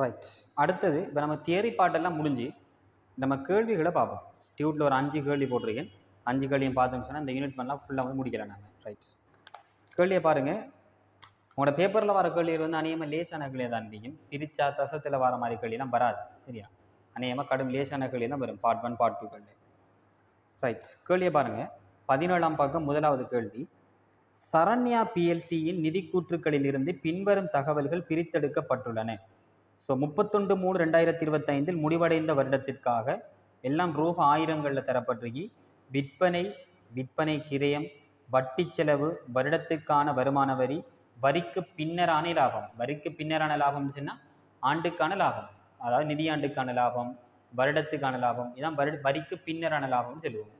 Right. அடுத்தது இப்போ நம்ம தியரி பாட்டெல்லாம் முடிஞ்சு நம்ம கேள்விகளை பார்ப்போம். டியூட்டில் ஒரு 5 கேள்வி போட்டிருக்கேன். 5 கேள்வியும் பார்த்தோம்னு சொன்னால் இந்த யூனிட் பண்ணலாம் ஃபுல்லாக வந்து முடிக்கலாம் நாங்கள். ரைட். கேள்வியை பாருங்கள். உங்களோட பேப்பரில் வர கேள்விகள் வந்து அநேகமாக லேசான கேள்வியாக தான் இருக்கும். பிரிச்சா தசத்தில் வர மாதிரி கேள்வியெல்லாம் வராது. சரியா? அநேகமாக கடும் லேசான கேள்வியெல்லாம் வரும். பார்ட் 1 பார்ட் 2 கேள்வி. ரைட். கேள்வியை பாருங்கள். 17ஆம் பக்கம் முதலாவது கேள்வி. சரண்யா பிஎல்சியின் நிதி கூற்றுக்களிலிருந்து பின்வரும் தகவல்கள் பிரித்தெடுக்கப்பட்டுள்ளன. ஸோ 31/3/2025 முடிவடைந்த வருடத்திற்காக எல்லாம் ரூபாய் ஆயிரங்களில் தரப்பட்டிருக்கி. விற்பனை கிரயம், வட்டி செலவு, வருடத்துக்கான வருமான வரி, வரிக்கு பின்னரான லாபம். வரிக்கு பின்னரான லாபம் சொன்னால் ஆண்டுக்கான லாபம், அதாவது நிதியாண்டுக்கான லாபம், வருடத்துக்கான லாபம், இதான் வரிக்கு பின்னரான லாபம்னு சொல்லுவோம்.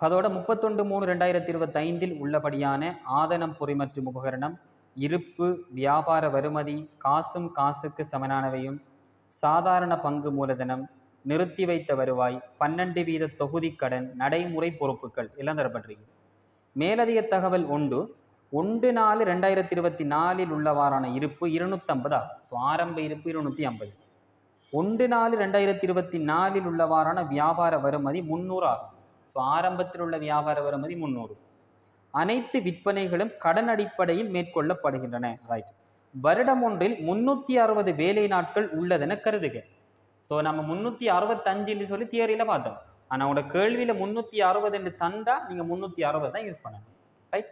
அதோட 31/3/2025 உள்ளபடியான ஆதனம் பொறி மற்றும் உபகரணம், இருப்பு, வியாபார வருமதி, காசும் காசுக்கு சமனானவையும், சாதாரண பங்கு மூலதனம், நிறுத்தி வைத்த வருவாய், 12% தொகுதி கடன், நடைமுறை பொறுப்புகள் எல்லாம் தரப்பட்டிருக்கு. மேலதிக தகவல் 1/4/2024 உள்ளவாறான இருப்பு 250 ஆகும். ஸோ ஆரம்ப இருப்பு 250. 1/4/2024 உள்ளவாறான வியாபார வருமதி 300 ஆகும். ஸோ ஆரம்பத்தில் உள்ள வியாபார வருமதி 300. அனைத்து விற்பனைகளும் கடன் அடிப்படையில் மேற்கொள்ளப்படுகின்றன. ரைட். வருடம் ஒன்றில் 360 வேலை நாட்கள் உள்ளதென கருதுக. ஸோ நம்ம 365 சொல்லி தியரியில் பார்த்தோம். ஆனால் உங்களோட கேள்வியில் 360 என்று தந்தால் நீங்கள் 360 தான் யூஸ் பண்ணணும். ரைட்.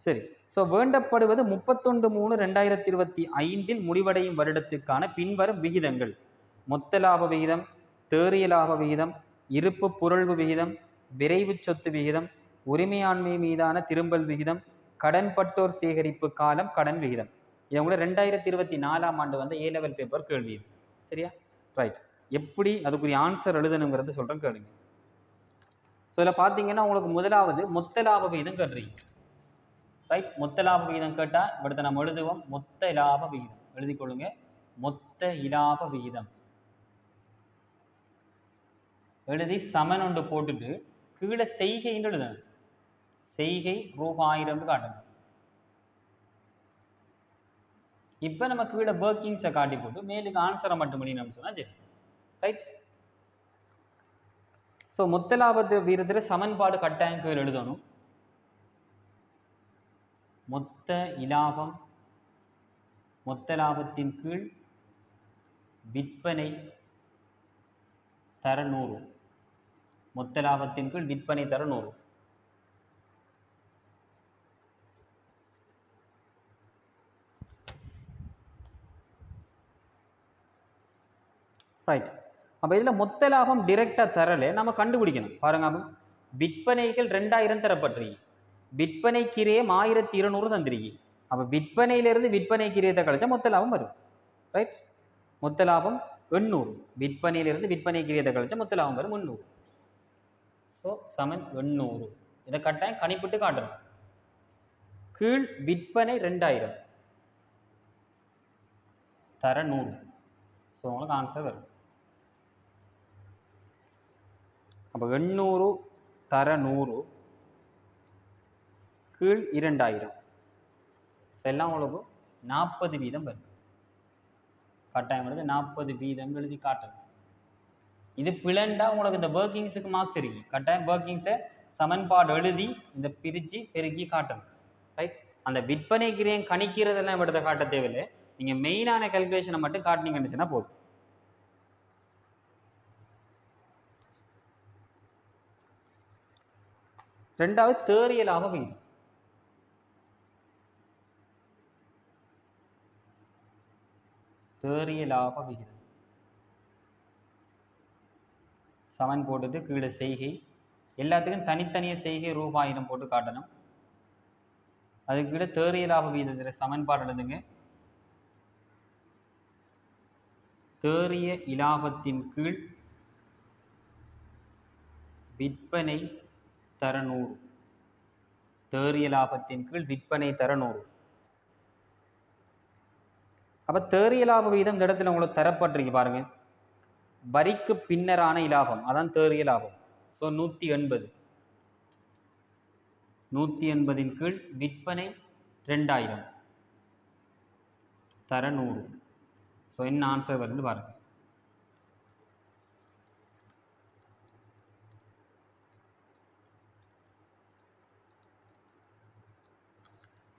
சரி. ஸோ வேண்டப்படுவது 31/3/2025 முடிவடையும் வருடத்துக்கான பின்வரும் விகிதங்கள்: மொத்த லாப விகிதம், தேறிய லாப விகிதம், இருப்பு புரள்வு விகிதம், விரைவு சொத்து விகிதம், உரிமையாண்மை மீதான திரும்பல் விகிதம், கடன்பட்டோர் சேகரிப்பு காலம், கடன் விகிதம். இதை கூட 2024ஆம் ஆண்டு வந்து A லெவல் பேப்பர் கேள்வி இது. சரியா? ரைட். எப்படி அதுக்குரிய ஆன்சர் எழுதணுங்கிறது சொல்கிறேன் கேளுங்க. ஸோ இதில் பார்த்தீங்கன்னா உங்களுக்கு முதலாவது மொத்த லாப விகிதம் கேட்டுறீங்க. ரைட். மொத்த லாப விகிதம் கேட்டால் இவடுத்த நம்ம எழுதுவோம் மொத்த இலாப விகிதம். எழுதி கொள்ளுங்க. மொத்த இலாப விகிதம் எழுதி சமன் ஒன்று போட்டுட்டு கீழே செய்கைன்னு எழுதணும். செய்கை ரூபாய் 1000 காட்டணும். இப்போ நம்ம கீழே ஒர்க்கிங்ஸை காட்டி போட்டு மேலுக்கு ஆன்சரை மட்டும் பண்ணினோம்னு சொன்னால் சரி. ரைட். ஸோ மொத்த லாபத்து வீதத்தில் சமன்பாடு கட்டாயம் கீழே எழுதணும். மொத்த இலாபம், மொத்த லாபத்தின் கீழ் விற்பனை தர 100. மொத்த லாபத்தின் கீழ் விற்பனை தர 100. ரைட். அப்போ இதில் மொத்த லாபம் டிரெக்டாக தரல நம்ம கண்டுபிடிக்கணும். பாருங்க, விற்பனைகள் 2000 தரப்பட்டிருக்கு. விற்பனை கிரயம் 1200 தந்திருக்கு. அப்போ விற்பனையிலிருந்து விற்பனை கிரயத்தை கழிச்சா மொத்த லாபம் வரும். ரைட். மொத்த லாபம் 800. விற்பனையிலிருந்து விற்பனை கிரயத்தை கழிச்சா மொத்த லாபம் வரும் 800. ஸோ சமன் 800. இதை கட்டாயம் கணிப்பிட்டு காட்டணும். கீழ் விற்பனை 2000 தர 100. ஸோ உங்களுக்கு ஆன்சர் வரும். அப்போ 800 தர 100 கீழ் 2000. ஸோ எல்லாம் உங்களுக்கு 40% வரும். கட்டாயம் எழுது 40% எழுதி காட்டணும். இது பிளண்டா உங்களுக்கு இந்த ஒர்க்கிங்ஸுக்கு மார்க்ஸ் இருக்கு. கட்டாயம் ஒர்க்கிங்ஸை சமன்பாடு எழுதி இந்த பிரித்து பெருக்கி காட்டணும். ரைட். அந்த விற்பனை கிரயம் கணிக்கிறதெல்லாம் இவடத்தை காட்ட தேவையில்லை. நீங்கள் மெயினான கால்குலேஷனை மட்டும் காட்டினீங்கன்னு சொன்னால் போதும். ரெண்டாவது தேறிய லாப விகிதம். தேறிய லாப விகிதம் சமன் போட்டுட்டு கீழே செய்கை, எல்லாத்துக்கும் தனித்தனிய செய்கை ரூபாய் 1000 போட்டு காட்டணும். அதுக்கு கீழே தேறிய லாப விகிதத்தில் சமன்பாடு எழுதுங்க. தேறிய இலாபத்தின் கீழ் விற்பனை தர 100. தேறிய லாபத்தின் கீழ் விற்பனை தர 100. அப்போ தேறிய லாப விகிதம் இந்த இடத்துல உங்களுக்கு தரப்பட்டிருக்கு பாருங்க. வரிக்கு பின்னரான இலாபம் அதான் தேறிய லாபம். ஸோ 180. 180 கீழ் விற்பனை 2000 தர 100. ஸோ என்ன ஆன்சர் வருதுன்னு பாருங்க.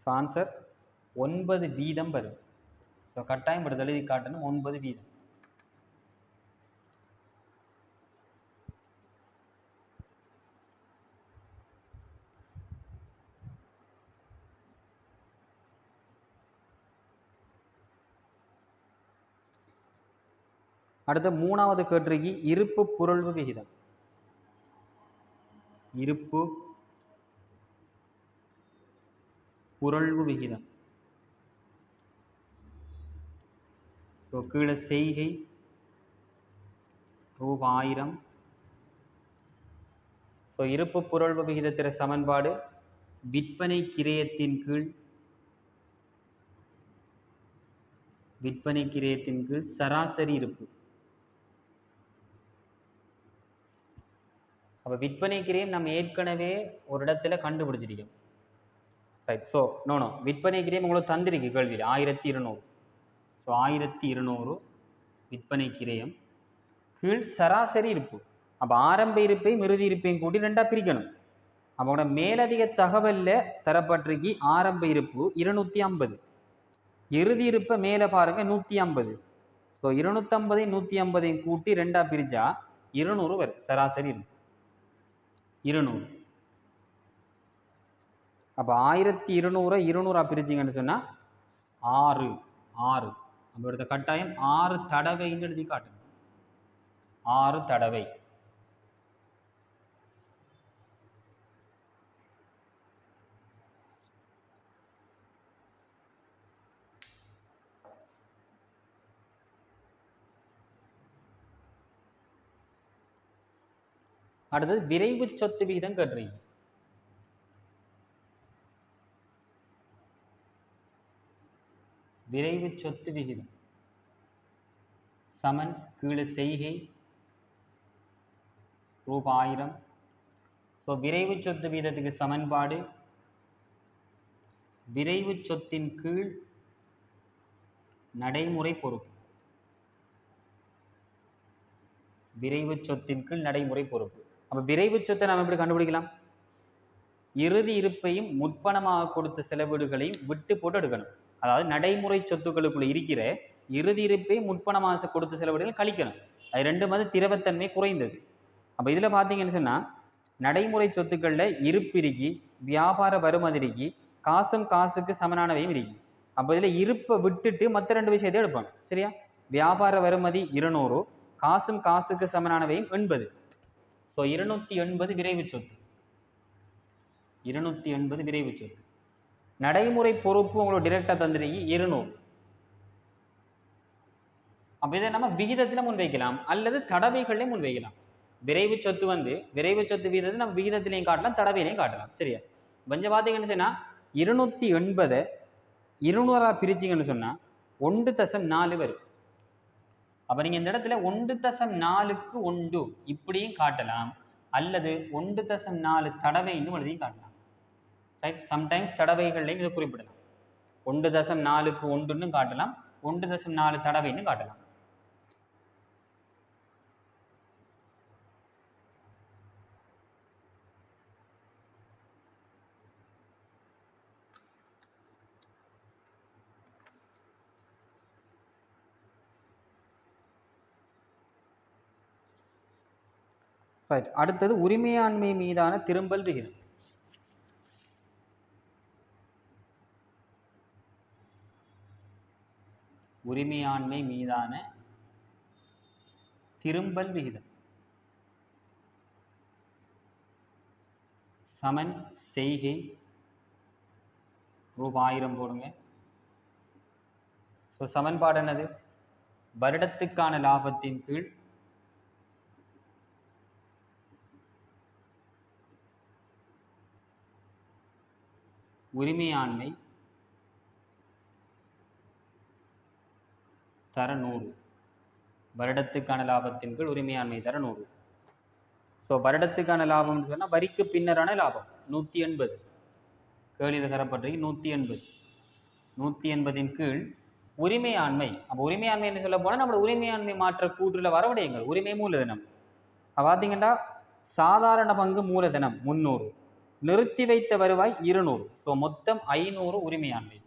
ஸோ ஆன்சர் 9 வீதம் வருது. ஸோ கட்டாயம் எடுத்து எழுதி காட்டணும் 9 வீதம். அடுத்த 3வது கேள்விக்கு இருப்பு புரள்வு விகிதம். இருப்பு புரள்வு விகிதம். ஸோ கீழே செய்கை ரூ1000. ஸோ இருப்பு புரள்வு விகிதத்திற சமன்பாடு விற்பனை கிரயத்தின் கீழ் சராசரி இருப்பு. அப்போ விற்பனை கிரயம் நம்ம ஏற்கனவே ஒரு இடத்துல கண்டுபிடிச்சிருக்கோம். ரைட். ஸோ நோ விற்பனை கிரயம் உங்களுக்கு தந்திருக்கு கேள்வியில் 1200. ஸோ 1200 விற்பனை கிரயம் கீழ் சராசரி இருப்பு. அப்போ ஆரம்ப இருப்பையும் இறுதி இருப்பையும் கூட்டி 2ஆக பிரிக்கணும். அப்போட மேலதிக தகவலில் தரப்பட்டிருக்கு ஆரம்ப இருப்பு 250, இறுதி இருப்பை மேலே பாருங்க 150. ஸோ 250 150 கூட்டி 2ஆக பிரித்தா 200 வரும் சராசரி இருப்பு 200. அப்போ 1200 200 பிரிச்சிங்கன்னு சொன்னால் 6 அப்போ எடுத்த கட்டாயம் 6 தடவைன்னு எழுதி காட்டணும். 6 தடவை. அடுத்தது விரைவு சொத்து விகிதம் கேட்டுறீங்க. விரைவு சொத்து விகிதம் சமன் கீழே செய்கை ரூ1000. ஸோ விரைவு சொத்து விகிதத்துக்கு சமன்பாடு விரைவு சொத்தின் கீழ் நடைமுறை பொறுப்பு. விரைவு சொத்தின் கீழ் நடைமுறை பொறுப்பு. அப்போ விரைவு சொத்தை நாம் எப்படி கண்டுபிடிக்கலாம்? இறுதி இருப்பையும் முற்பணமாக கொடுத்த செலவீடுகளையும் விட்டு போட்டு எடுக்கணும். அதாவது நடைமுறை சொத்துக்களுக்குள்ள இருக்கிற இறுதி இருப்பை முற்பணமாக கொடுத்த செலவீடுகள் கழிக்கணும். அது 2 திரவத்தன்மை குறைந்தது. அப்போ இதில் பார்த்தீங்கன்னு சொன்னால் நடைமுறை சொத்துக்களில் இருப்பு இருக்கி, வியாபார வருமதி இருக்கி, காசும் காசுக்கு சமனானவையும் இருக்கி. அப்போ இதில் இருப்பை விட்டுட்டு மற்ற 2 விஷயத்தை எடுப்போம். சரியா? வியாபார வருமதி 200, காசும் காசுக்கு சமனானவையும் 80. ஸோ 280 விரைவு சொத்து. 280 விரைவு சொத்து. நடைமுறை பொறுப்பு உங்களுக்கு டிரெக்டாக தந்துருக்கி 200. அப்போ இதை நம்ம விகிதத்தில் முன்வைக்கலாம் அல்லது தடவைகளையும் முன்வைக்கலாம். விரைவு சொத்து விரைவு சொத்து விகிதத்தை நம்ம விகிதத்திலையும் காட்டலாம், தடவையிலையும் காட்டலாம். சரியா? கொஞ்சம் பார்த்தீங்கன்னு சொன்னால் 280 200 பிரிச்சிங்கன்னு சொன்னால் 1.4 வரும். அப்போ நீங்கள் இந்த இடத்துல 1.4க்கு 1 இப்படியும் காட்டலாம், அல்லது 1.4 தடவை இன்னும் எழுதியும் காட்டலாம். ரைட்? சம்டைம்ஸ் தடவைகள்லையும் இதை குறிப்பிடலாம். 1.4க்கு 1ன்னு காட்டலாம், 1.4 தடவைன்னு காட்டலாம். ரைட். அடுத்தது உரிமையாண்மை மீதான திரும்பல் விகிதம். உரிமையாண்மை மீதான திரும்பல் விகிதம் சமன் செய்கை ரூ1000 போடுங்க. ஸோ சமன்பாடு என்னது? வருடத்துக்கான லாபத்தின் கீழ் உரிமையாண்மை தர 100. வருடத்துக்கான லாபத்தின் கீழ் உரிமையாண்மை தர 100. ஸோ வருடத்துக்கான லாபம்னு சொன்னால் வரிக்கு பின்னரான லாபம் 180. கேள்வியில் தரப்பட்டிருக்கு 180. 180 கீழ் உரிமையாண்மை. அப்போ உரிமையாண்மை என்று சொல்ல போனால் நம்மளோட உரிமையாண்மை மாற்ற கூற்றுல வரவிடையங்கள் உரிமை மூலதனம். பார்த்தீங்கன்னா சாதாரண பங்கு மூலதனம் 300, நிறுத்தி வைத்த வருவாய் 200. ஸோ மொத்தம் 500 உரிமையாண்மை.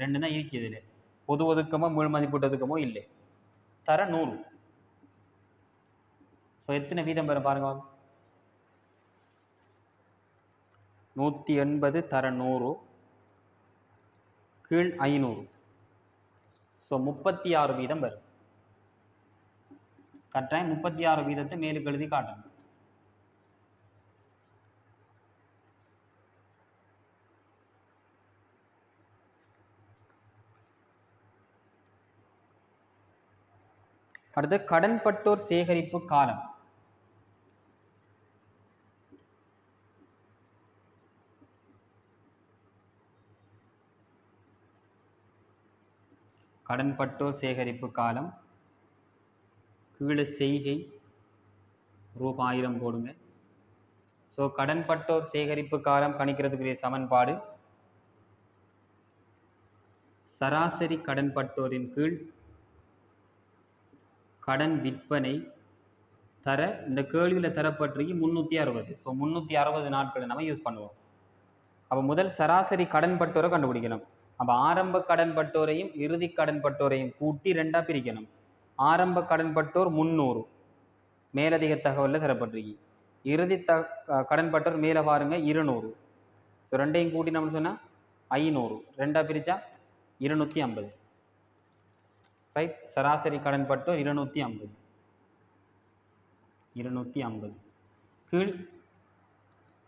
ரெண்டு தான் இருக்குது. இல்லை பொது ஒதுக்கமோ முழு மதிப்பீட்டு ஒதுக்கமோ இல்லை. தர 100. ஸோ எத்தனை வீதம் பெற பாருங்க. 180 தர 100 கீழ் 500. ஸோ 36 வீதம் வரும். கட்டாயம் 36 வீதத்தை மேலுக்கு எழுதி காட்டணும். அடுத்து கடன்பட்டோர் சேகரிப்பு காலம். கடன்பட்டோர் சேகரிப்பு காலம் கீழே செய்கை ரூ.1000 போடுங்க. ஸோ கடன்பட்டோர் சேகரிப்பு காலம் கணிக்கிறதுக்குரிய சமன்பாடு சராசரி கடன்பட்டோரின் கீழ் கடன் விற்பனை தர இந்த கேள்வியில் தரப்பட்டிருக்கு 360. ஸோ 360 நாட்களை நம்ம யூஸ் பண்ணுவோம். அப்போ முதல் சராசரி கடன்பட்டோரை கண்டுபிடிக்கணும். அப்போ ஆரம்ப கடன்பட்டோரையும் இறுதி கடன்பட்டோரையும் கூட்டி 2ஆக பிரிக்கணும். ஆரம்ப கடன்பட்டோர் 300 மேலதிக தகவலில் தரப்பட்டிருக்கு. இறுதி கடன்பட்டோர் மேலே பாருங்க 200. ஸோ ரெண்டையும் கூட்டி நம்ம சொன்னால் 500. 2ஆக பிரித்தா 250. ரைட். சராசரி கடன்பட்டோர் 250. கீழ்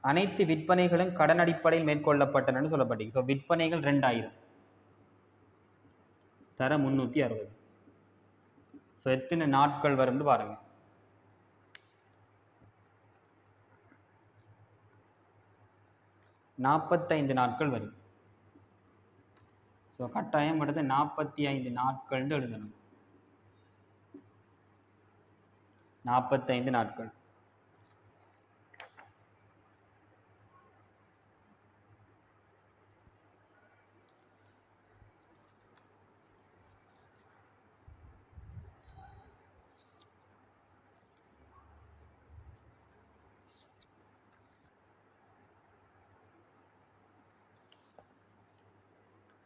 அனைத்து விற்பனைகளும் கடன் அடிப்படையில் மேற்கொள்ளப்பட்டன சொல்லப்பட்டிருக்கு. ஸோ விற்பனைகள் 2000 தர 360. ஸோ எத்தனை நாட்கள் வரும்னு பாருங்க. 45 நாட்கள் வரும். ஸோ கட்டாயம் அடுத்து 45 நாட்கள்னு எழுதணும். 45 நாட்கள்.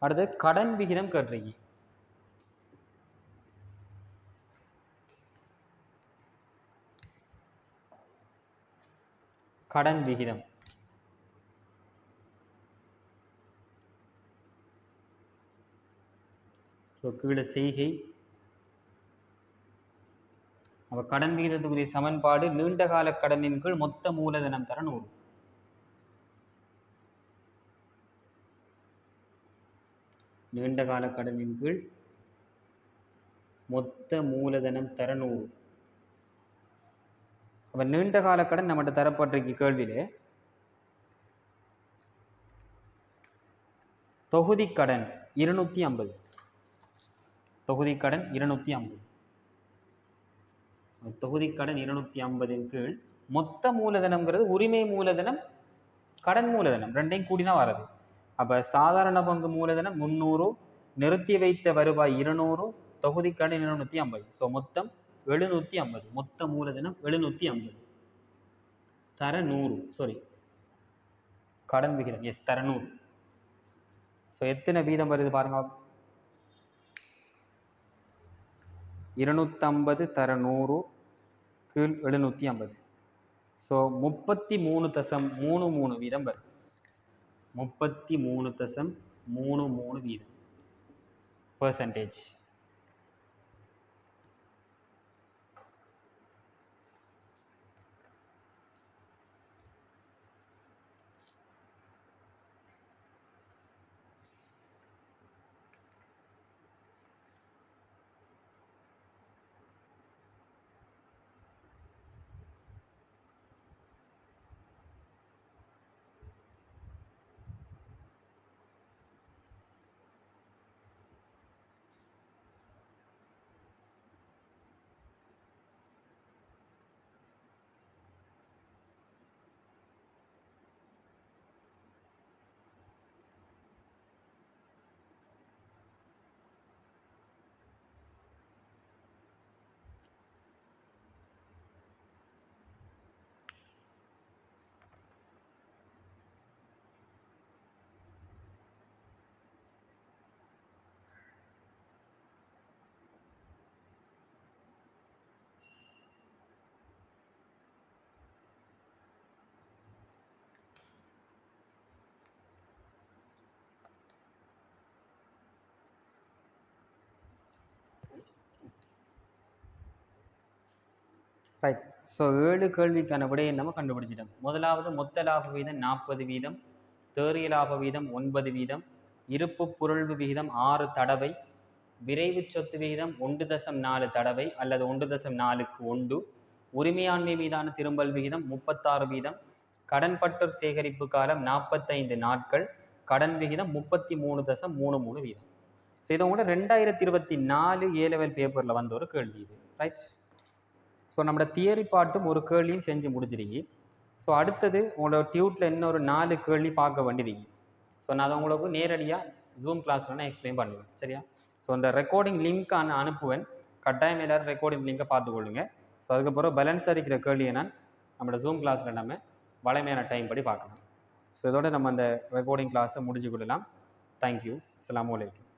அடுத்து கடன் விகிதம் கேட்டிருக்கீங்க. கடன் விகிதம் ஸோ கீழே செய்கை. அப்போ கடன் விகிதத்துக்குரிய சமன்பாடு நீண்ட கால கடனின் கீழ் மொத்த மூலதனம் தர 100. நீண்ட கால கடனின் கீழ் மொத்த மூலதனம் தர 100. அப்போ நீண்ட கால கடன் நம்மகிட்ட தரப்பட்டிருக்கு கேள்வியிலே. தொகுதி கடன் 250. தொகுதி கடன் 250. தொகுதி கடன் 250 கீழ் மொத்த மூலதனம்ங்கிறது உரிமை மூலதனம் கடன் மூலதனம் ரெண்டையும் கூடினா வரது. அப்போ சாதாரண பங்கு மூலதனம் 300, நிறுத்தி வைத்த வருவாய் 200, தொகுதி கடன் 250. ஸோ மொத்தம் 750. மொத்த மூலதனம் 750 தர 100. சாரி கடன் விகிதம் எஸ் தர 100. ஸோ எத்தனை வீதம் வருது பாருங்க. 250 தர 100 கீழ் 750. ஸோ 33.33 வீதம் வரும். 33.33 வீதம் பெர்சன்டேஜ். ரைட். ஸோ 7 கேள்விக்கான விடையை நம்ம கண்டுபிடிச்சிட்டோம். முதலாவது மொத்த லாப வீதம் 40 வீதம், தேறிய லாப வீதம் 9 வீதம், இருப்பு புரள்வு விகிதம் 6 தடவை, விரைவு சொத்து விகிதம் 1.4 தடவை அல்லது 1.4க்கு 1, உரிமையாண்மை மீதான திரும்பல் விகிதம் 36 வீதம், கடன்பட்டோர் சேகரிப்பு காலம் 45 நாட்கள், கடன் விகிதம் 33.33 வீதம். ஸோ இதை கூட 2024 ஏ லெவல் பேப்பரில் வந்த ஒரு கேள்வி இது. ரைட். ஸோ நம்மளோட தியரி பாட்டும் ஒரு கேள்வியும் செஞ்சு முடிஞ்சிருக்கி. ஸோ அடுத்தது உங்களோட டியூட்டில் இன்னொரு 4 கேள்வி பார்க்க வேண்டியிருக்கு. ஸோ நான் அதை உங்களுக்கு நேரடியாக ஜூம் கிளாஸில் நான் எக்ஸ்பிளைன் பண்ணுவேன். சரியா? ஸோ அந்த ரெக்கார்டிங் லிங்க் அனுப்புவேன். கட்டாயம் எல்லாரும் ரெக்கார்டிங் லிங்கை பார்த்துக்கொள்ளுங்க. ஸோ அதுக்கப்புறம் பேலன்ஸாக இருக்கிற கேள்வியை நான் நம்மளோட ஜூம் கிளாஸில் நம்ம வளமையான டைம் படி பார்க்கலாம். ஸோ இதோட நம்ம அந்த ரெக்கார்டிங் கிளாஸை முடிச்சு கொள்ளலாம். தேங்க்யூ. அஸ்ஸலாமு அலைக்கும்.